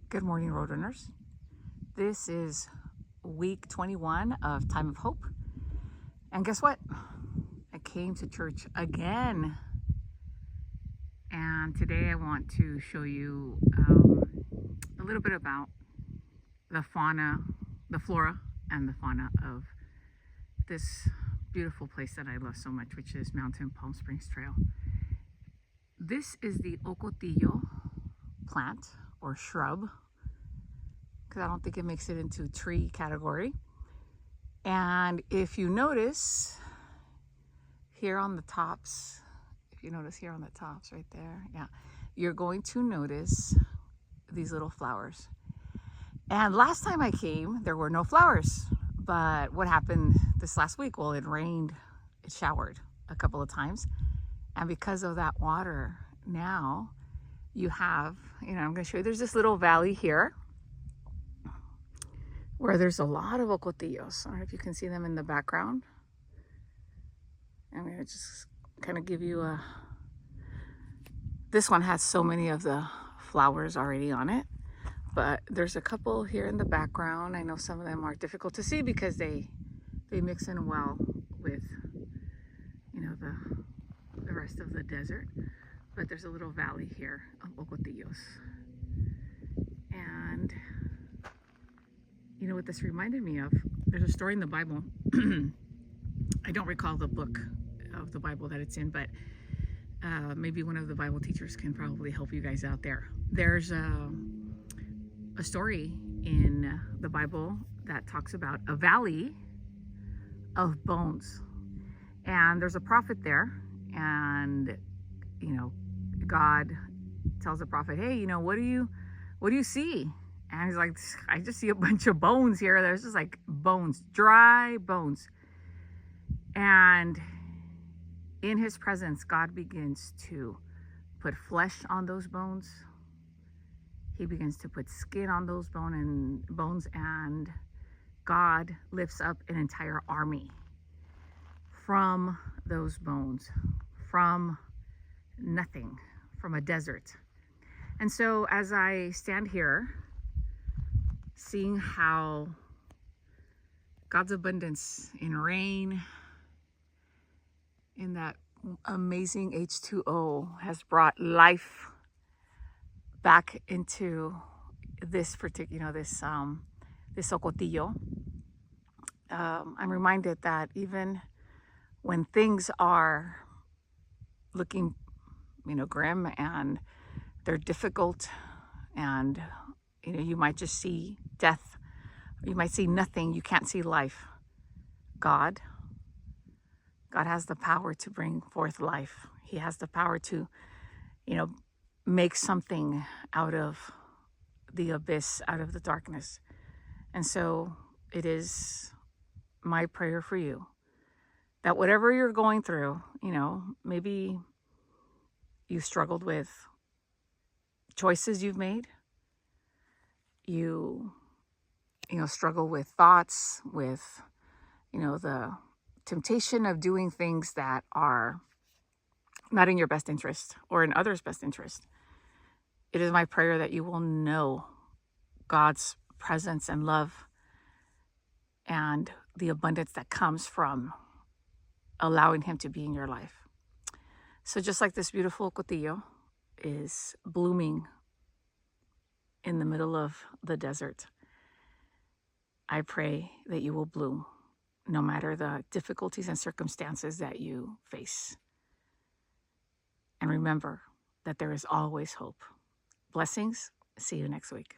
Good morning, Roadrunners. This is week 21 of Time of Hope. And guess what? I came to church again. And today I want to show you a little bit about the fauna, the flora, and the fauna of this beautiful place that I love so much, which is Mountain Palm Springs Trail. This is the ocotillo plant or shrub, because I don't think it makes it into tree category. And if you notice here on the tops, right there, yeah, you're going to notice these little flowers. And last time I came, there were no flowers. But what happened this last week? Well, it rained, it showered a couple of times. And because of that water, now you have, I'm going to show you, there's this little valley here where there's a lot of ocotillos. I don't know if you can see them in the background. I'm going to just kind of give you this one has so many of the flowers already on it, but there's a couple here in the background. I know some of them are difficult to see because they mix in well with, the rest of the desert. But there's a little valley here of ocotillos. And you know what this reminded me of? There's a story in the Bible. I don't recall the book of the Bible that it's in, but maybe one of the Bible teachers can probably help you guys out there. There's a story in the Bible that talks about a valley of bones. And there's a prophet there, and God tells the prophet, hey, what do you see? And he's like, I just see a bunch of bones here. There's just like bones, dry bones. And in his presence, God begins to put flesh on those bones. He begins to put skin on those bones, and God lifts up an entire army from those bones, from nothing, from a desert. And so as I stand here, seeing how God's abundance in rain, in that amazing H2O, has brought life back into this particular, this ocotillo. I'm reminded that even when things are looking, grim and they're difficult, and you might just see death, you might see nothing, you can't see life. God has the power to bring forth life. He has the power to, make something out of the abyss, out of the darkness. And so it is my prayer for you that whatever you're going through, maybe you struggled with choices you've made. You struggle with thoughts, with, the temptation of doing things that are not in your best interest or in others' best interest. It is my prayer that you will know God's presence and love and the abundance that comes from allowing him to be in your life. So just like this beautiful ocotillo is blooming in the middle of the desert, I pray that you will bloom no matter the difficulties and circumstances that you face. And remember that there is always hope. Blessings. See you next week.